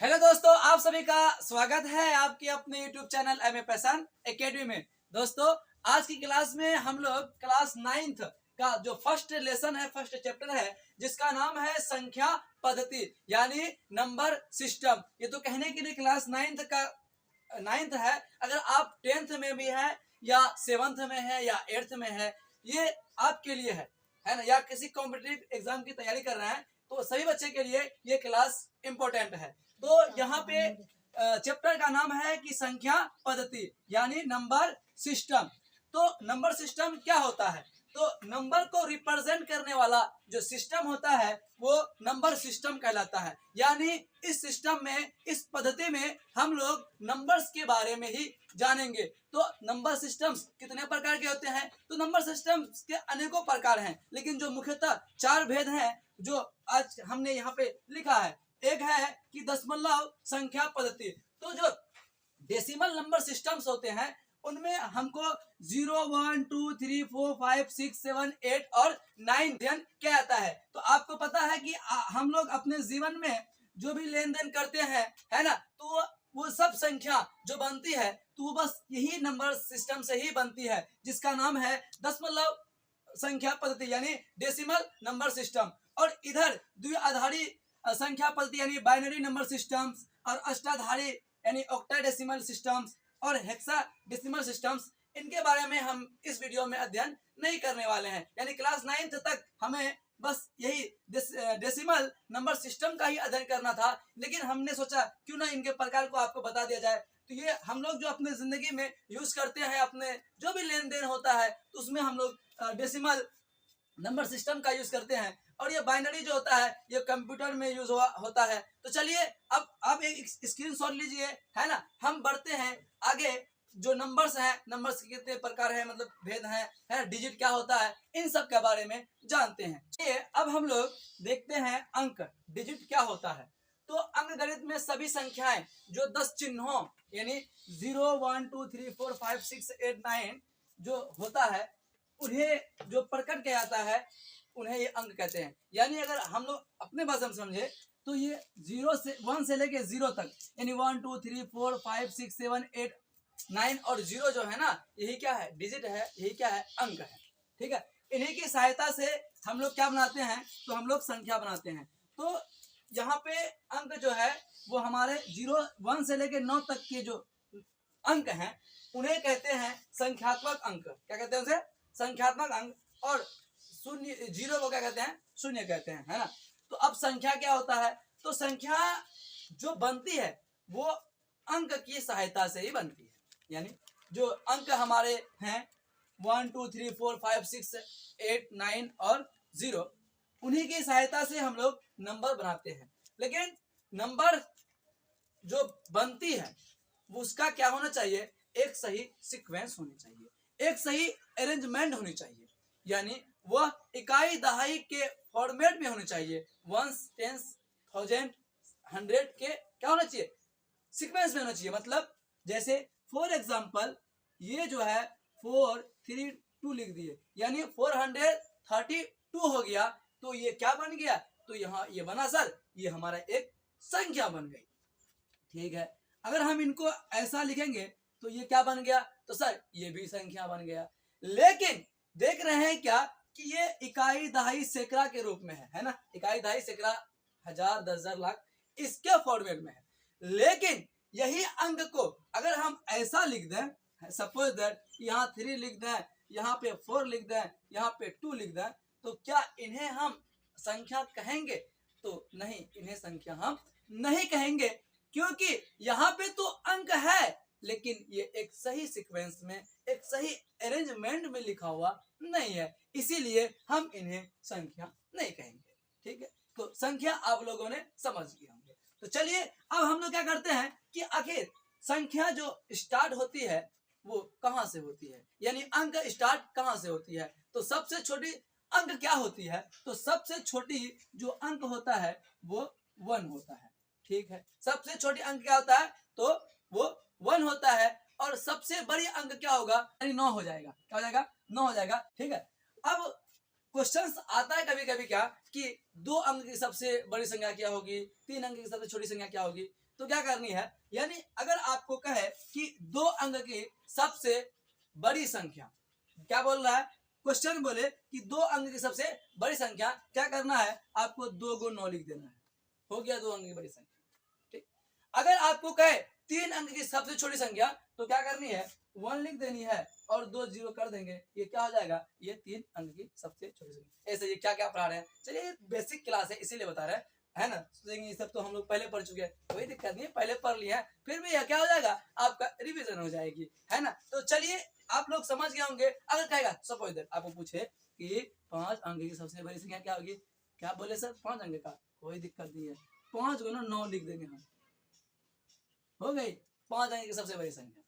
Hello दोस्तों, आप सभी का स्वागत है आपके अपने YouTube channel M A Passion Academy में। दोस्तों, आज की क्लास में हम लोग क्लास 9th का जो फर्स्ट लेसन है, फर्स्ट चैप्टर है, जिसका नाम है संख्या पद्धति यानी नंबर सिस्टम। ये तो कहने के लिए क्लास 9th है, अगर आप 10th में भी है या 7th में है या 8th में है, ये आपके लिए है ना, या किसी कॉम्पिटिटिव एग्जाम की तैयारी कर रहे हैं तो सभी बच्चे के लिए ये क्लास इंपॉर्टेंट है। तो यहाँ पे चैप्टर का नाम है कि संख्या पद्धति यानी नंबर सिस्टम। तो नंबर सिस्टम क्या होता है? तो नंबर को रिप्रेजेंट करने वाला जो सिस्टम होता है वो नंबर सिस्टम कहलाता है। यानी इस सिस्टम में, इस पद्धति में हम लोग नंबर्स के बारे में ही जानेंगे। तो नंबर सिस्टम्स कितने प्रकार के होते हैं? तो नंबर सिस्टम्स के अनेकों प्रकार हैं, लेकिन जो मुख्यतः 4 भेद हैं जो आज हमने यहाँ पे लिखा है। एक है कि दशमलव संख्या पद्धति। तो जो डेसिमल नंबर सिस्टम्स होते हैं उनमें हमको 0, 1, 2, 3, 4, 5, 6, 7, 8 और 9 किया जाता है। तो आपको पता है कि हम लोग अपने जीवन में जो भी लेन देन करते हैं, है ना, तो वो सब संख्या जो बनती है तो वो बस यही नंबर सिस्टम से ही बनती है, जिसका नाम है दशमलव संख्या पद्धति यानी डेसिमल नंबर सिस्टम। और इधर द्विआधारी संख्या पद्धति यानी बाइनरी नंबर सिस्टम्स, और अष्टाधारी यानी ऑक्टाडेसिमल सिस्टम्स और हेक्साडेसिमल सिस्टम्स, इनके बारे में हम इस वीडियो में अध्ययन नहीं करने वाले हैं। यानी क्लास 9th तक हमें बस यही डेसिमल नंबर सिस्टम का ही अध्ययन करना था, लेकिन हमने सोचा क्यों ना इनके प्रकार को आपको बता दिया जाए। तो ये हम लोग जो अपने जिंदगी में यूज करते हैं, अपने जो भी लेन देन होता है तो उसमें हम लोग डेसिमल नंबर सिस्टम का यूज करते हैं। और ये बाइनरी जो होता है ये कंप्यूटर में यूज होता है। तो चलिए अब आप एक स्क्रीनशॉट लीजिए, है ना, हम बढ़ते हैं आगे। जो नंबर्स हैं, नंबर्स के कितने प्रकार हैं, मतलब भेद हैं, है डिजिट क्या होता है, इन सब के बारे में जानते हैं। चलिए अब हम लोग देखते हैं अंक, डिजिट क्या होता है। तो अंक गणित में सभी संख्याएं जो 10 चिन्हों यानी 0, 1, 2, 3, 4, 5, 6, 8, 9 जो होता है उन्हें जो प्रकट किया जाता है उन्हें ये अंक कहते हैं। यानी अगर हम लोग अपने भाषा में समझे तो ये 1 से लेके 0 तक यानी 1, 2, 3, 4, 5, 6, 7, 8, 9 और 0 जो है ना, यही क्या है? डिजिट है, यही क्या है? अंक है। ठीक है, इन्हीं की सहायता से हम लोग क्या बनाते हैं? तो हम लोग संख्या बनाते हैं। तो यहाँ पे अंक जो है वो हमारे 1 से लेके 9 तक के जो अंक हैं उन्हें कहते हैं संख्यात्मक अंक। क्या कहते हैं उसे? संख्यात्मक अंक। और 0 को क्या कहते हैं? शून्य कहते हैं, है ना। तो अब संख्या क्या होता है? तो संख्या जो बनती है वो अंक की सहायता से ही बनती है। यानी जो अंक हमारे हैं 1, 2, 3, 4, 5, 6, 8, 9 और 0, उन्हीं की सहायता से हम लोग नंबर बनाते हैं। लेकिन नंबर जो बनती है वो उसका क्या होना चाहिए? एक सही सीक्वेंस होनी चाहिए, एक सही अरेंजमेंट होनी चाहिए। यानी वह इकाई दहाई के फॉर्मेट में होनी चाहिए। 1, 10, 1000, 100 के क्या होना चाहिए? सीक्वेंस में होना चाहिए। मतलब जैसे फॉर एग्जांपल ये जो है 432 लिख दिए यानी 432 हो गया, तो ये क्या बन गया? तो यहाँ ये बना सर, ये हमारा एक संख्या बन गई। ठीक है, अगर हम इनको ऐसा लिखेंगे तो ये क्या बन गया? तो सर ये भी संख्या बन गया। लेकिन देख रहे हैं क्या कि ये इकाई दहाई सैकड़ा के रूप में है ना। इकाई दहाई सैकड़ा, 1000, 10,000, लाख, इसके फॉर्मेट में है। लेकिन यही अंक को अगर हम ऐसा लिख दें, सपोज दैट यहाँ 3 लिख दें, यहाँ पे 4 लिख दें, यहाँ पे 2 लिख दें, तो क्या इन्हें हम संख्या कहेंगे? तो नहीं, इन्हें संख्या हम नहीं कहेंगे, क्योंकि यहाँ पे तो अंक है लेकिन ये एक सही सीक्वेंस में, एक सही अरेंजमेंट में लिखा हुआ नहीं है, इसीलिए हम इन्हें संख्या नहीं कहेंगे। ठीक है, तो संख्या आप लोगों ने समझ लिया होंगे। तो चलिए अब हम लोग क्या करते हैं कि आखिर संख्या जो स्टार्ट होती है वो कहाँ से होती है, यानी अंक स्टार्ट कहाँ से होती है। तो सबसे छोटी अंक क्या होती है? तो सबसे छोटी जो अंक होता है वो 1 होता है। ठीक है, सबसे छोटी अंक क्या होता है? तो वो 1 होता है। और सबसे बड़ी अंक क्या होगा? यानी 9 हो जाएगा। क्या हो जाएगा? 9 हो जाएगा। ठीक है, अब क्वेश्चन आता है कभी कभी क्या कि 2 अंक की सबसे बड़ी संख्या क्या होगी, 3 अंक की सबसे छोटी संख्या क्या होगी। तो क्या करनी है, यानी अगर आपको कहे कि 2 अंक की सबसे बड़ी संख्या, क्या बोल रहा है क्वेश्चन, बोले कि 2 अंक की सबसे बड़ी संख्या, क्या करना है आपको 2 गुण 9 लिख देना है, हो गया 2 अंक की बड़ी संख्या। ठीक, अगर आपको कहे 3 अंक की सबसे छोटी संख्या, तो क्या करनी है 1 लिख देनी है और 2 जीरो कर देंगे, ये क्या हो जाएगा, ये 3 अंक की सबसे छोटी संख्या। ऐसे ये क्या क्या पढ़ा रहे हैं, चलिए बेसिक क्लास है इसीलिए बता रहे हैं, है ना, सोचेंगे ये सब तो हम लोग पहले पढ़ चुके हैं, कोई दिक्कत नहीं है, पहले पढ़ लिया है, फिर भी यह क्या हो जाएगा आपका रिवीजन हो जाएगी, है ना। तो चलिए आप लोग समझ गए होंगे। अगर कहेगा सपोज दैट आपको पूछे कि 5 अंक की सबसे बड़ी संख्या क्या होगी, क्या बोले सर 5 अंक का, कोई दिक्कत नहीं है, 5 गुना 9 लिख देंगे हम, हो गई 5 अंक की सबसे बड़ी संख्या।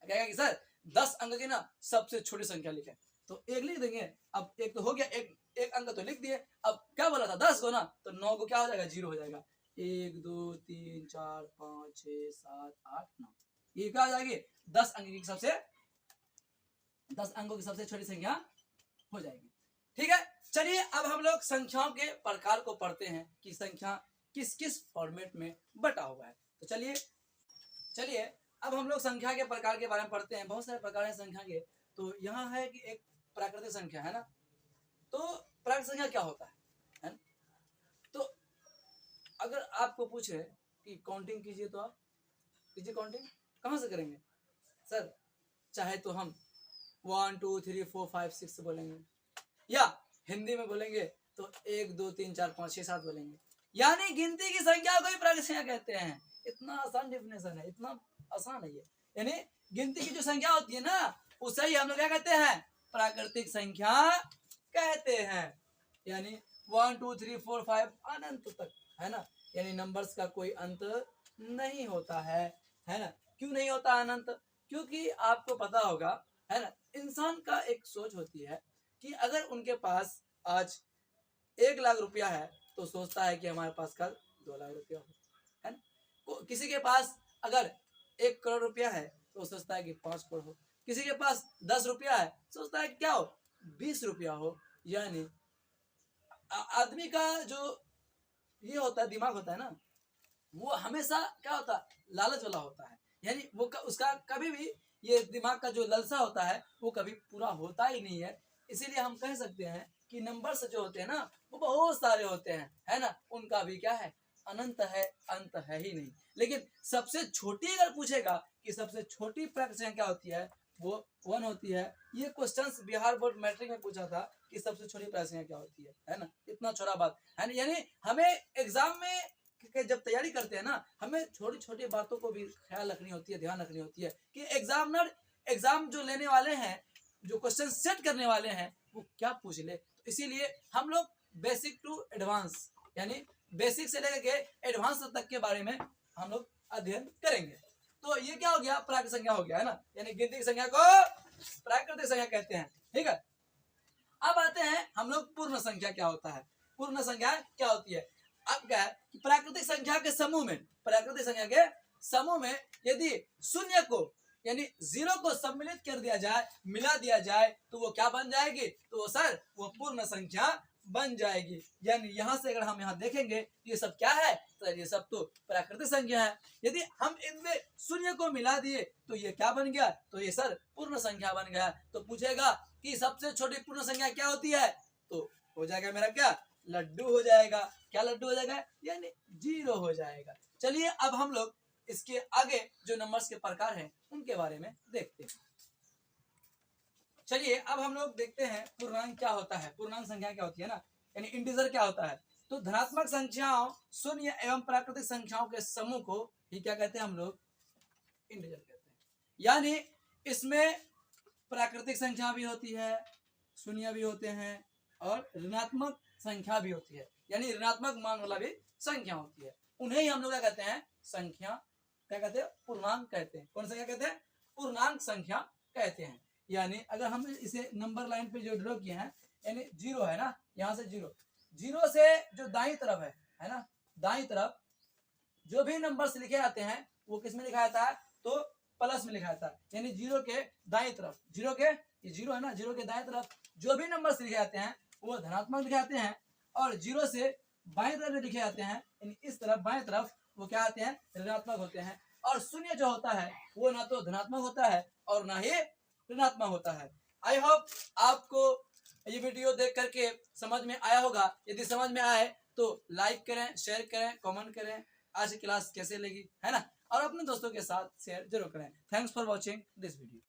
कहेगा कि सर 10 अंक की ना सबसे छोटी संख्या लिखे, तो 1 लिख देंगे, अब 1 तो हो गया, एक अंक तो लिख दिए, अब क्या बोला था 10 को ना, तो 9 को क्या हो जाएगा, 0 हो जाएगा, 1 2 3 4 5 6 7 8 9, ये क्या हो जाएगी 10 अंकों की सबसे छोटी संख्या हो जाएगी। ठीक है, चलिए अब हम लोग संख्याओं के प्रकार को पढ़ते हैं कि संख्या किस किस फॉर्मेट में बटा हुआ है। तो चलिए अब हम लोग संख्या के प्रकार के बारे में पढ़ते हैं। बहुत सारे प्रकार हैं संख्या के, तो यहाँ है कि एक प्राकृतिक संख्या है ना, तो प्राकृतिक संख्या क्या होता है ना? तो अगर आपको पूछे कि काउंटिंग कीजिए, तो आप कीजिए काउंटिंग, कहाँ से करेंगे सर, चाहे तो हम 1 2 3 4 5 6 बोलेंगे, या हिंदी में बोलेंगे तो 1 2 3 4 5 6 7 बोलेंगे, यानी गिनती की संख्या को ही प्राकृतिक संख्या कहते हैं। इतना आसान डेफिनेशन है, इतना आसान है ये, यानी गिनती की जो संख्या होती है ना, उसे ही हम लोग क्या कहते हैं, प्राकृतिक संख्या कहते हैं। यानी 1 2 3 4 5 अनंत तक, है ना, यानी नंबर्स का कोई अंत नहीं होता है ना। क्यों नहीं होता अनंत, क्योंकि आपको पता होगा, है ना, इंसान का एक सोच होती है कि अगर उनके पास आज 1 लाख रुपया है, तो सोचता है कि हमारे पास कल 2 लाख रुपया हो, है ना। किसी के पास अगर 1 करोड़ रुपया है, तो सोचता है कि 5 करोड़ हो, किसी के पास 10 रुपया है, सोचता है कि क्या हो 20 रुपया हो। यानी आदमी का जो ये होता है, दिमाग होता है ना, वो हमेशा क्या होता है, लालच वाला होता है, यानी वो उसका कभी भी ये दिमाग का जो ललसा होता है वो कभी पूरा होता ही नहीं है। इसीलिए हम कह सकते हैं कि नंबर्स जो होते हैं ना, वो बहुत सारे होते हैं, है ना, उनका भी क्या है, अनंत है, अंत है ही नहीं। लेकिन सबसे छोटी अगर पूछेगा कि सबसे छोटी प्राकृतिक संख्या क्या होती है, वो 1 होती है। ये क्वेश्चंस बिहार बोर्ड मैट्रिक में पूछा था कि सबसे छोटी प्राकृतिक संख्या क्या होती है ना, इतना छोटा बात है ना। यानी हमें एग्जाम में जब तैयारी करते हैं ना, हमें छोटी छोटी बातों को भी ख्याल रखनी होती है, ध्यान रखनी होती है कि एग्जाम जो लेने वाले हैं, जो क्वेश्चन सेट करने वाले हैं, वो क्या पूछ ले। तो इसीलिए हम लोग बेसिक टू एडवांस, यानी बेसिक से लेकर के एडवांस तक के बारे में हम लोग अध्ययन करेंगे। तो ये क्या हो गया, प्राकृतिक संख्या हो गया, है ना, यानी गिनती की संख्या को प्राकृतिक संख्या कहते हैं। ठीक है, अब आते हैं हम लोग पूर्ण संख्या क्या होता है। पूर्ण संख्या क्या होती है, अब क्या है कि प्राकृतिक संख्या के समूह में यदि शून्य को यानी 0 को सम्मिलित कर दिया जाए, मिला दिया जाए, तो वो क्या बन जाएगी, तो वो सर वो पूर्ण संख्या बन जाएगी। यानी यहाँ से अगर हम यहाँ देखेंगे ये सब क्या है, तो ये सब तो प्राकृतिक संख्या है। यदि हम इनमें शून्य को मिला दिए तो ये क्या बन गया, तो ये सर पूर्ण संख्या बन गया। तो पूछेगा कि सबसे छोटी पूर्ण संख्या क्या होती है, तो हो जाएगा मेरा क्या, लड्डू हो जाएगा। क्या लड्डू हो जाएगा, यानी 0 हो जाएगा। चलिए अब हम लोग इसके आगे जो नंबर्स के प्रकार हैं उनके बारे में देखते हैं। चलिए अब हम लोग देखते हैं पूर्णांक क्या होता है, पूर्णांक संख्या क्या होती है ना, यानी इंटीजर क्या होता है। तो धनात्मक संख्याओं, शून्य एवं प्राकृतिक संख्याओं के समूह को ही क्या कहते हैं हम लोग, इंटीजर कहते हैं। यानी इसमें प्राकृतिक संख्या भी होती है, शून्य भी होते हैं, और ऋणात्मक संख्या भी होती है, यानी ऋणात्मक मान वाला भी संख्या होती है। उन्हें ही हम लोग क्या कहते हैं, संख्या क्या कहते हैं, पूर्णांक कहते हैं। कौन संख्या कहते हैं, पूर्णांक संख्या कहते हैं। यानी अगर हम इसे नंबर लाइन पे जो ड्रॉ किए हैं, यानी 0 है ना, यहाँ से 0 से जो दाईं तरफ है ना, दाईं तरफ जो भी नंबर्स लिखे जाते हैं वो किस में लिखा जाता है, तो प्लस में लिखा जाता है। यानी 0 के दाईं तरफ, 0 के ये 0 है ना, 0 के दाईं तरफ जो भी नंबर्स लिखे जाते हैं वो धनात्मक लिखे जाते हैं, और 0 से बाईं तरफ लिखे जाते हैं, यानी इस तरफ बाईं तरफ वो क्या आते हैं, ऋणात्मक होते हैं। और शून्य जो होता है वो ना तो धनात्मक होता है और ना ही ऋणात्मक होता है। आई होप आपको ये वीडियो देख करके समझ में आया होगा। यदि समझ में आए तो लाइक करें, शेयर करें, कमेंट करें आज की क्लास कैसे लगी, है ना, और अपने दोस्तों के साथ शेयर जरूर करें। Thanks for watching this video.